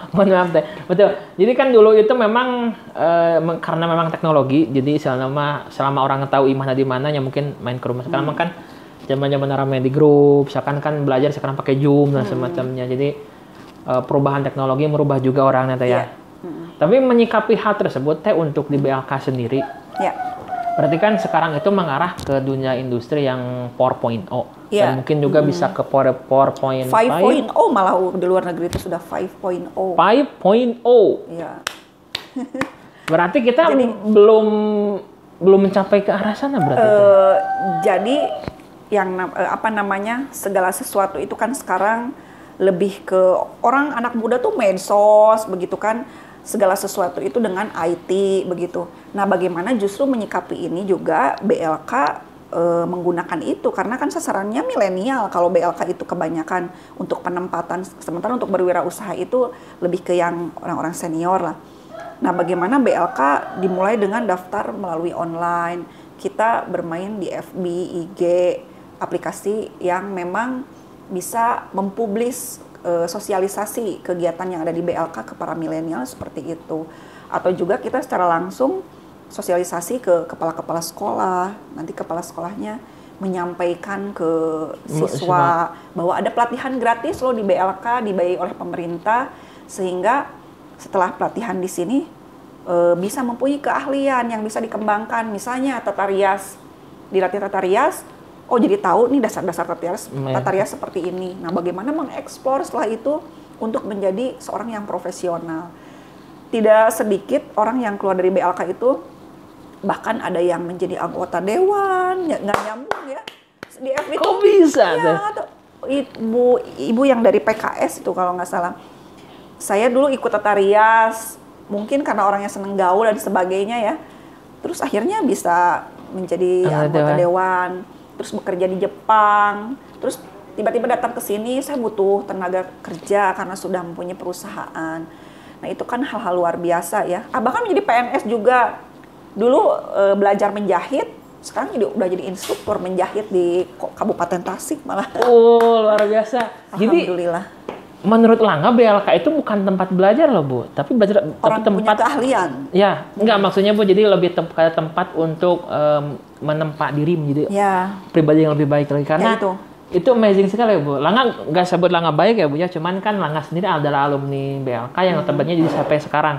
Mohon maaf teh. Betul. Jadi kan dulu itu memang karena memang teknologi, jadi selama orang tahu imahna di mana ya mungkin main ke rumah. Sekarang kan zaman-zaman rame di grup, misalkan kan belajar sekarang pakai Zoom dan semacamnya. Jadi perubahan teknologi merubah juga orangnya teh ya. Tapi menyikapi hal tersebut teh untuk di BLK sendiri. Ya. Berarti kan sekarang itu mengarah ke dunia industri yang 4.0. Dan mungkin juga bisa ke 4.5. 5.0 malah di luar negeri itu sudah 5.0. 5.0. Iya. Berarti kita belum mencapai ke arah sana berarti. Jadi yang segala sesuatu itu kan sekarang lebih ke orang anak muda tuh medsos begitu kan. Segala sesuatu itu dengan IT begitu. Nah, bagaimana justru menyikapi ini juga BLK menggunakan itu karena kan sasarannya milenial. Kalau BLK itu kebanyakan untuk penempatan, sementara untuk berwirausaha itu lebih ke yang orang-orang senior lah. Nah, bagaimana BLK dimulai dengan daftar melalui online. Kita bermain di FB, IG, aplikasi yang memang bisa mempublis sosialisasi kegiatan yang ada di BLK ke para milenial seperti itu. Atau juga kita secara langsung sosialisasi ke kepala-kepala sekolah. Nanti kepala sekolahnya menyampaikan ke siswa bahwa ada pelatihan gratis loh di BLK dibayar oleh pemerintah, sehingga setelah pelatihan di sini bisa mempunyai keahlian yang bisa dikembangkan. Misalnya tata rias, dilatih tata rias, oh jadi tahu nih dasar-dasar tata rias seperti ini. Nah, bagaimana mengeksplor setelah itu untuk menjadi seorang yang profesional. Tidak sedikit orang yang keluar dari BLK itu, bahkan ada yang menjadi anggota dewan, nggak nyambung ya. Di FB kok bisa? Ya, ibu yang dari PKS itu kalau nggak salah. Saya dulu ikut tata rias, mungkin karena orangnya seneng gaul dan sebagainya ya. Terus akhirnya bisa menjadi anggota dewan. Terus bekerja di Jepang, terus tiba-tiba datang ke sini, saya butuh tenaga kerja karena sudah mempunyai perusahaan. Nah, itu kan hal-hal luar biasa ya. Bahkan menjadi PNS juga. Dulu belajar menjahit, sekarang udah jadi instruktur menjahit di Kabupaten Tasik malah. Oh, luar biasa. Alhamdulillah. Jadi, menurut Langga BLK itu bukan tempat belajar loh, Bu, tapi orang tempat punya keahlian. Ya, enggak maksudnya Bu, jadi lebih kayak tempat untuk menempa diri menjadi pribadi yang lebih baik lagi karena ya, itu amazing sekali ya, Bu. Langga nggak sebut Langga baik ya, Bu ya, cuman kan Langga sendiri adalah alumni BLK yang tempatnya jadi sampai sekarang.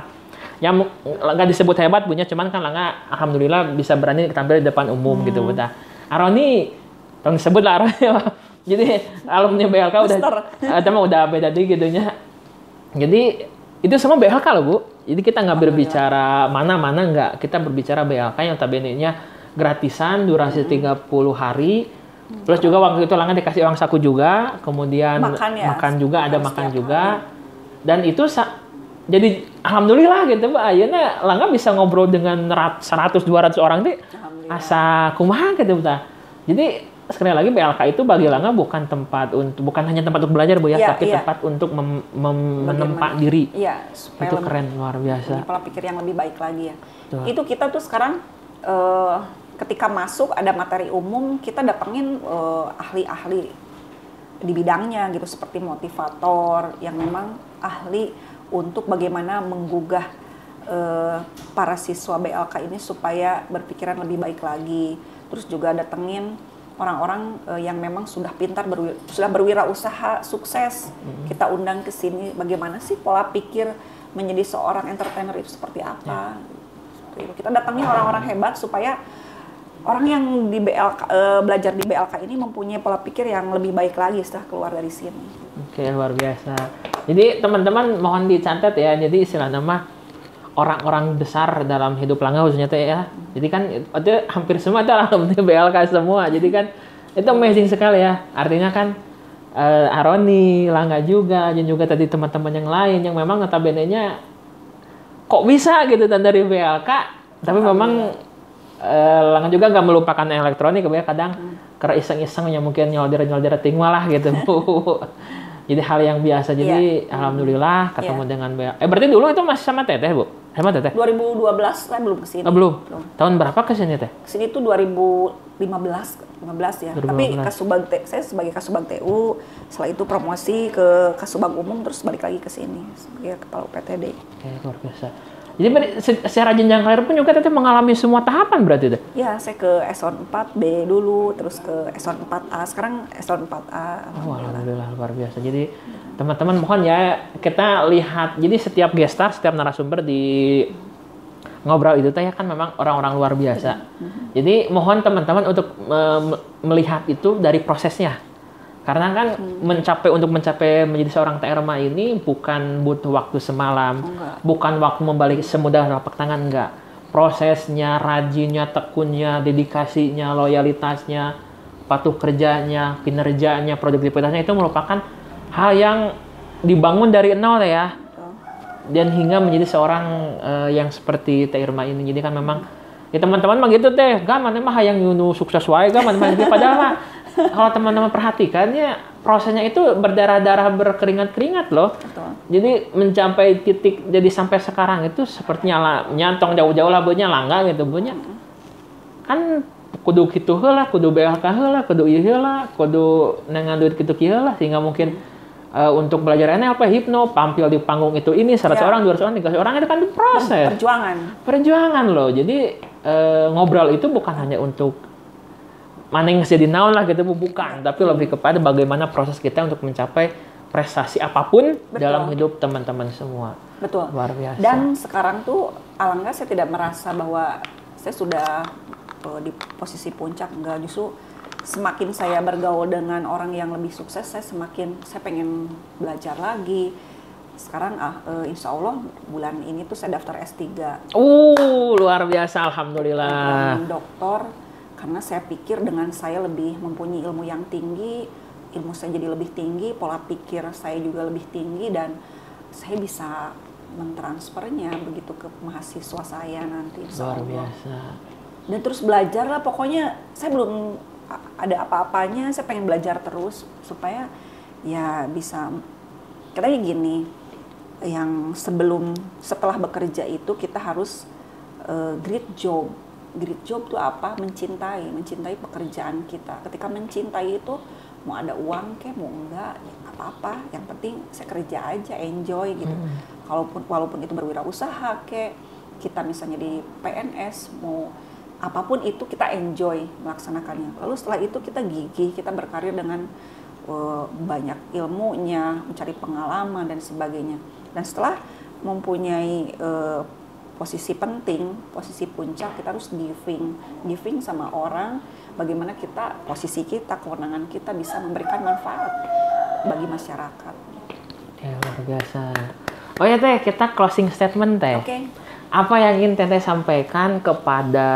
Yang nggak disebut hebat, Bu ya, cuman kan Langga alhamdulillah bisa berani tampil di depan umum gitu, Bu. Aroni tolong disebut lah Aroni. Jadi alumni BLK udah beda dikit gitunya. Jadi itu semua BLK loh, Bu. Jadi kita nggak berbicara mana-mana nggak. Kita berbicara BLK yang tabenenya gratisan durasi 30 hari. Plus juga waktu itu Langga dikasih uang saku juga, kemudian makan juga, ada makan juga. Dan itu jadi alhamdulillah gitu, Bu. Akhirnya Langga bisa ngobrol dengan 100-200 orang deh. Asa kumaha gitu, Bu. Jadi sekali lagi BLK itu bagi Langga bukan hanya tempat untuk belajar, Bu ya, tapi tempat untuk menempa diri. Iya, itu keren, luar biasa. Pola pikir yang lebih baik lagi ya. Itu kita tuh sekarang ketika masuk ada materi umum, kita datengin ahli-ahli di bidangnya gitu, seperti motivator yang memang ahli untuk bagaimana menggugah para siswa BLK ini supaya berpikiran lebih baik lagi. Terus juga datengin orang-orang yang memang sudah pintar, sudah berwirausaha, sukses. Kita undang ke sini bagaimana sih pola pikir menjadi seorang entertainer itu seperti apa. seperti itu. Kita datangnya orang-orang hebat supaya orang yang di BLK, belajar di BLK ini mempunyai pola pikir yang lebih baik lagi setelah keluar dari sini. Oke, luar biasa. Jadi teman-teman mohon dicatat ya. Jadi istilah nama orang-orang besar dalam hidup Langga khususnya teh ya. Jadi kan itu hampir semua itu alhamdulillah BLK semua. Jadi kan itu amazing sekali ya. Artinya kan Aroni, Langga juga, dan juga tadi teman-teman yang lain yang memang notabene-nya kok bisa gitu dari BLK, tapi memang Langga juga nggak melupakan elektronik, kadang karena iseng-iseng ya mungkin nyolder tinggal lah gitu Bu. Jadi hal yang biasa. Jadi alhamdulillah ketemu dengan BLK. Berarti dulu itu masih sama Teteh Bu? Sama Teteh? 2012 saya belum kesini. Oh, belum. Tahun berapa kesini Teh? Kesini tuh 2015 ya. 2015. Tapi saya sebagai Kasubag TU, setelah itu promosi ke Kasubag Umum terus balik lagi ke sini sebagai kepala UPTD. Oke, luar biasa. Jadi secara jenjang karir pun juga Teteh mengalami semua tahapan berarti Teh? Ya, saya ke Eselon 4B dulu, terus ke Eselon 4A, sekarang Eselon 4A. Oh, alhamdulillah luar biasa. Jadi teman-teman mohon ya kita lihat. Jadi setiap gestar, setiap narasumber di ngobrol itu ya kan memang orang-orang luar biasa. Jadi mohon teman-teman untuk melihat itu dari prosesnya. Karena kan untuk mencapai menjadi seorang TRMA ini bukan butuh waktu semalam, bukan waktu membalik semudah telapak tangan, enggak. Prosesnya, rajinnya, tekunnya, dedikasinya, loyalitasnya, patuh kerjanya, kinerjanya, produktivitasnya itu merupakan hal yang dibangun dari nol ya. Dan hingga menjadi seorang yang seperti Teh Irma ini. Jadi kan memang ya teman-teman mah gitu Teh, gak mana mah yang nyunu sukses wae gak mana gitu. Padahal mah kalau teman-teman perhatikannya prosesnya itu berdarah-darah, berkeringat-keringat loh. Betul. Jadi mencapai titik jadi sampai sekarang itu sepertinya nyantong jauh-jauh lah punya Langga gitu punya. Kan kudu kitu heula, kudu BLK heula, kudu ieu heula, kudu nengan duit kitu kieu heula sehingga mungkin untuk belajar NLP, hipno, tampil di panggung itu ini 100 orang, 200 orang, 300 orang itu kan proses. Perjuangan loh. Jadi ngobrol itu bukan hanya untuk mana yang jadi naon lah gitu, bukan, tapi lebih kepada bagaimana proses kita untuk mencapai prestasi apapun dalam hidup teman-teman semua. Betul. Luar biasa. Dan sekarang tuh alangkah saya tidak merasa bahwa saya sudah di posisi puncak, enggak, justru semakin saya bergaul dengan orang yang lebih sukses, saya pengen belajar lagi. Sekarang insya Allah bulan ini tuh saya daftar S3. Luar biasa, alhamdulillah. Doktor, karena saya pikir dengan saya lebih mempunyai ilmu yang tinggi, ilmu saya jadi lebih tinggi, pola pikir saya juga lebih tinggi, dan saya bisa mentransfernya begitu ke mahasiswa saya nanti. Luar biasa. Dan terus belajar lah, pokoknya saya belum ada apa-apanya, saya pengen belajar terus supaya ya bisa. Katanya gini, yang setelah bekerja itu kita harus great job. Great job itu apa? Mencintai pekerjaan kita. Ketika mencintai itu mau ada uang kayak mau enggak, ya apa-apa. Yang penting saya kerja aja, enjoy gitu. Walaupun itu berwirausaha kayak kita misalnya di PNS, mau apapun itu kita enjoy melaksanakannya. Lalu setelah itu kita gigih, kita berkarir dengan banyak ilmunya, mencari pengalaman dan sebagainya. Dan setelah mempunyai posisi penting, posisi puncak, kita harus giving sama orang, bagaimana posisi kita, kewenangan kita bisa memberikan manfaat bagi masyarakat. Ya, luar biasa. Oh ya Teh, kita closing statement Teh. Oke. Apa yang ingin Teteh sampaikan kepada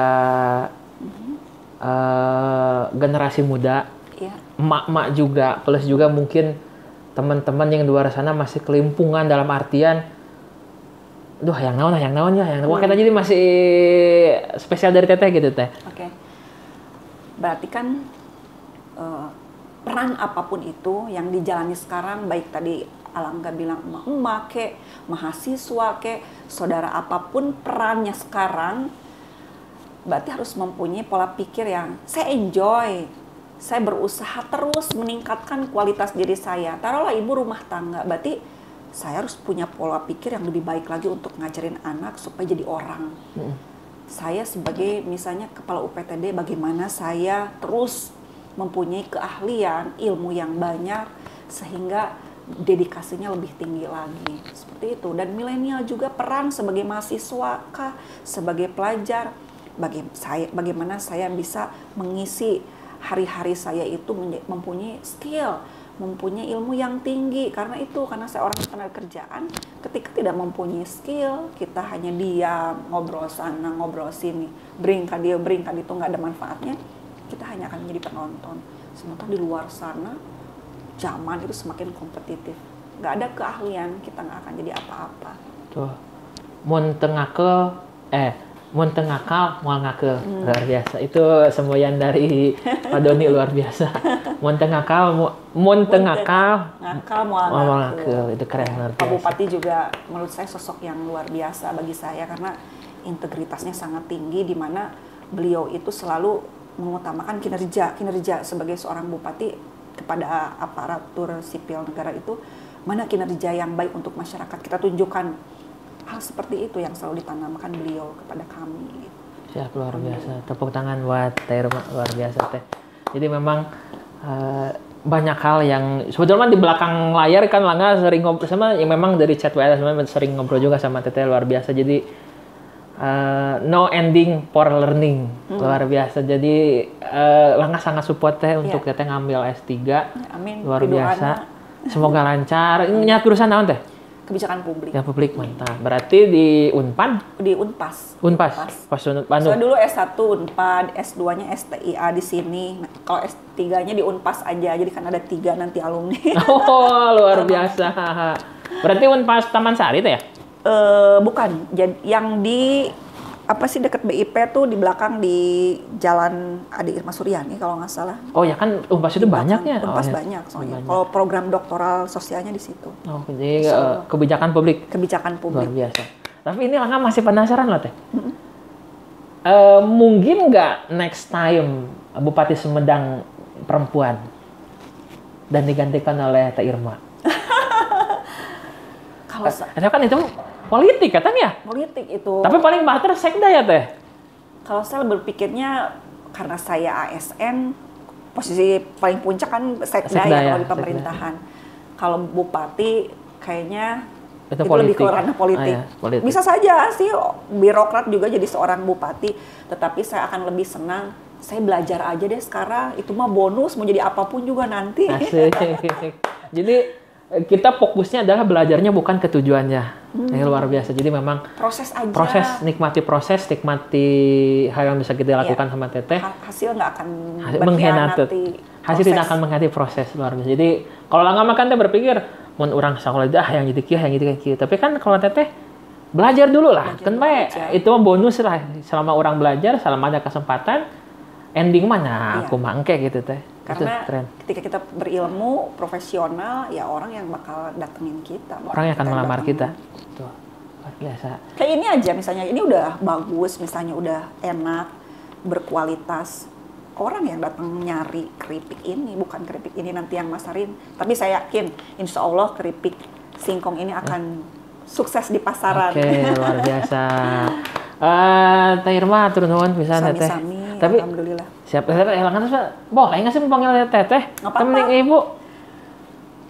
generasi muda, emak-emak juga, plus juga mungkin teman-teman yang di luar sana masih kelimpungan dalam artian, yang naon ya. Wah, kita jadi masih spesial dari Teteh gitu Teh. Oke. Berarti kan peran apapun itu yang dijalani sekarang, baik tadi Alangga bilang emak-emak kek, mahasiswa kek, saudara apapun perannya sekarang, berarti harus mempunyai pola pikir yang saya enjoy, saya berusaha terus meningkatkan kualitas diri saya. Taruhlah ibu rumah tangga, berarti saya harus punya pola pikir yang lebih baik lagi untuk ngajarin anak supaya jadi orang. Saya sebagai misalnya kepala UPTD, bagaimana saya terus mempunyai keahlian, ilmu yang banyak, sehingga dedikasinya lebih tinggi lagi. Seperti itu. Dan milenial juga peran sebagai mahasiswa kah, sebagai pelajar, bagaimana saya bisa mengisi hari-hari saya itu mempunyai skill, mempunyai ilmu yang tinggi. Karena saya orang tenaga kerjaan, ketika tidak mempunyai skill, kita hanya diam, ngobrol sana, ngobrol sini, beringkat dia, beringkat itu, nggak ada manfaatnya, kita hanya akan menjadi penonton. Sementara di luar sana, zaman itu semakin kompetitif. Nggak ada keahlian, kita nggak akan jadi apa-apa. Tuh. Mun tengakal, mual ngakel. Luar biasa. Itu semboyan dari Pak Doni luar biasa. Mun tengakal, mual ngakel. Itu keren luar biasa. Pak Bupati juga menurut saya sosok yang luar biasa bagi saya karena integritasnya sangat tinggi, di mana beliau itu selalu mengutamakan kinerja sebagai seorang bupati kepada aparatur sipil negara itu, mana kinerja yang baik untuk masyarakat. Kita tunjukkan hal seperti itu yang selalu ditanamkan beliau kepada kami. Siap, luar biasa. Tepuk tangan buat Teh Irma, luar biasa Teh. Jadi memang banyak hal yang sebetulnya di belakang layar kan Langga sering ngobrol sama, yang memang dari chat WA sering ngobrol juga sama Teteh, luar biasa. Jadi no ending for learning, luar biasa. Jadi Langga sangat support Teh untuk Teteh ngambil S3. Amin. Luar biasa. Semoga lancar. Ini jurusan naon Teh? Kebijakan publik. Ya, publik, mantap. Berarti di Unpan? Di Unpas. Pas Bandung. So dulu S1 Unpad, S2-nya STIA di sini. Nah, kalau S3-nya di Unpas aja. Jadi kan ada 3 nanti alumni. Oh, luar biasa. Berarti Unpas Taman Sari Teh ya? Bukan. Yang di dekat BIP tuh di belakang di Jalan Adi Irma Suryani kalau nggak salah. Oh ya kan Unpas itu banyaknya. Unpas banyak soalnya. Kalau program doktoral sosialnya di situ. Oh, jadi kebijakan publik. Kebijakan publik. Luar biasa. Tapi ini Langga masih penasaran loh Teh. Mungkin nggak next time Bupati Sumedang perempuan dan digantikan oleh Teh Irma? Kalau kan itu politik katanya. Politik itu. Tapi paling bater sekda ya Teh? Kalau saya berpikirnya karena saya ASN, posisi paling puncak kan sekda ya kalau di pemerintahan. Kalau bupati kayaknya itu lebih ke ranah politik. Politik. Bisa saja sih birokrat juga jadi seorang bupati, tetapi saya akan lebih senang saya belajar aja deh sekarang. Itu mah bonus, mau jadi apapun juga nanti. Asik. Jadi kita fokusnya adalah belajarnya bukan ke tujuannya. Yang luar biasa. Jadi memang proses aja. Nikmati proses, nikmati hal yang bisa kita lakukan sama Teteh. Hasil nggak akan mengkhianati. Hasil tidak akan mengkhianati proses, luar biasa. Jadi kalau Langga makan Teh berpikir, mun urang sakola yang jadi kieu, yang jadi kieu. Tapi kan kalau Teteh belajar dulu lah. Kan itu mah bonus lah. Selama orang belajar, selama ada kesempatan, ending mana aku mangke gitu Teh. Karena ketika kita berilmu profesional, ya orang yang bakal datengin kita. Orang yang akan melamar kita. Tuh, luar biasa. Kayak ini aja misalnya, ini udah bagus, misalnya udah enak, berkualitas. Orang yang datang nyari keripik ini, bukan keripik ini nanti yang masarin. Tapi saya yakin, insya Allah keripik singkong ini akan sukses di pasaran. Oke, luar biasa. Teh Irma, atur nuhun pisan Teteh. Sami-sami, tapi alhamdulillah. Siap, Langga boleh nggak sih panggil Teteh? Temenin Ibu.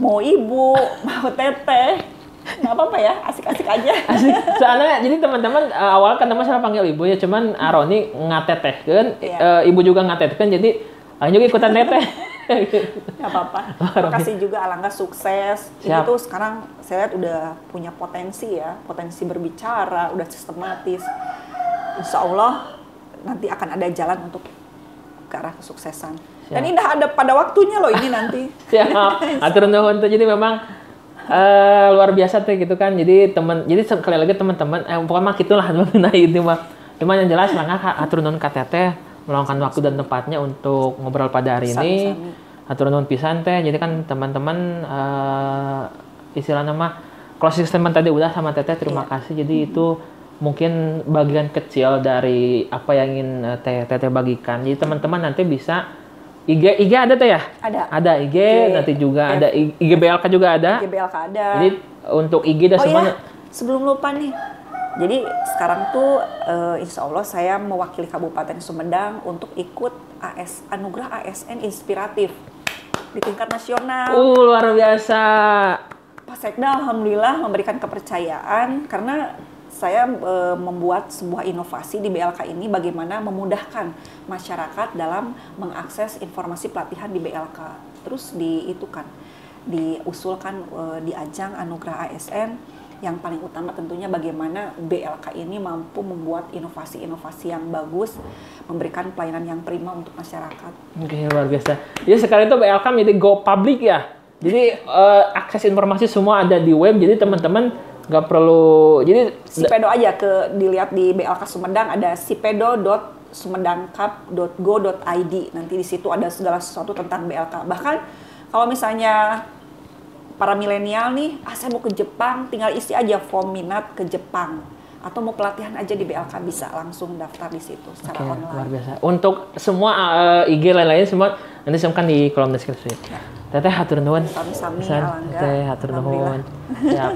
Mau ibu, mau Teteh. Nggak apa-apa ya, asik-asik aja. Asik. Soalnya jadi teman-teman awal kan teman saya panggil ibu ya, cuman Aroni ngatetehkeun, ibu juga ngatetehkeun, jadi Aing juga ikutan Teteh. Nggak apa-apa. Makasih juga Alangga sukses. Ini tuh sekarang saya lihat udah punya potensi ya, potensi berbicara, udah sistematis. Insya Allah nanti akan ada jalan untuk ke arah kesuksesan. Siap. Dan indah ada pada waktunya loh ini nanti. Siap. Atur nuhun tuh, jadi memang luar biasa tuh gitu kan. Jadi sekali lagi teman-teman pokoknya mah gitulah mengenai itu mah. Cuma yang jelas Langga atur nuhun ka Teteh meluangkan waktu dan tempatnya untuk ngobrol pada hari ini. Atur nuhun pisan Teh. Jadi kan teman-teman istilahnya mah closing statement tadi udah sama Teteh, terima kasih. Jadi itu mungkin bagian kecil dari apa yang ingin Teteh bagikan. Jadi teman-teman nanti bisa IG ada Teh ya? Ada IG nanti juga ada IG BLK juga ada. IG BLK ada. Jadi untuk IG dan semuanya. Sebelum lupa nih. Jadi sekarang tuh insya Allah saya mewakili Kabupaten Sumedang untuk ikut Anugerah ASN Inspiratif. di tingkat nasional. Luar biasa. Pak Sekda alhamdulillah memberikan kepercayaan karena saya membuat sebuah inovasi di BLK ini bagaimana memudahkan masyarakat dalam mengakses informasi pelatihan di BLK. Terus diusulkan di ajang Anugerah ASN yang paling utama tentunya bagaimana BLK ini mampu membuat inovasi-inovasi yang bagus, memberikan pelayanan yang prima untuk masyarakat. Oke, luar biasa. Jadi sekarang itu BLK menjadi go public ya. Jadi akses informasi semua ada di web, jadi teman-teman nggak perlu. Jadi Sipedo aja dilihat di BLK Sumedang ada sipedo.sumedangcup.go.id. Nanti di situ ada segala sesuatu tentang BLK. Bahkan kalau misalnya para milenial nih, saya mau ke Jepang, tinggal isi aja form minat ke Jepang. Atau mau pelatihan aja di BLK bisa langsung daftar di situ secara online. Luar biasa. Untuk semua IG lain-lain semua nanti siapkan di kolom deskripsi. Ya. Teteh hatur nuhun. Sami-sami Alangga. Teteh hatur nuhun. Siap.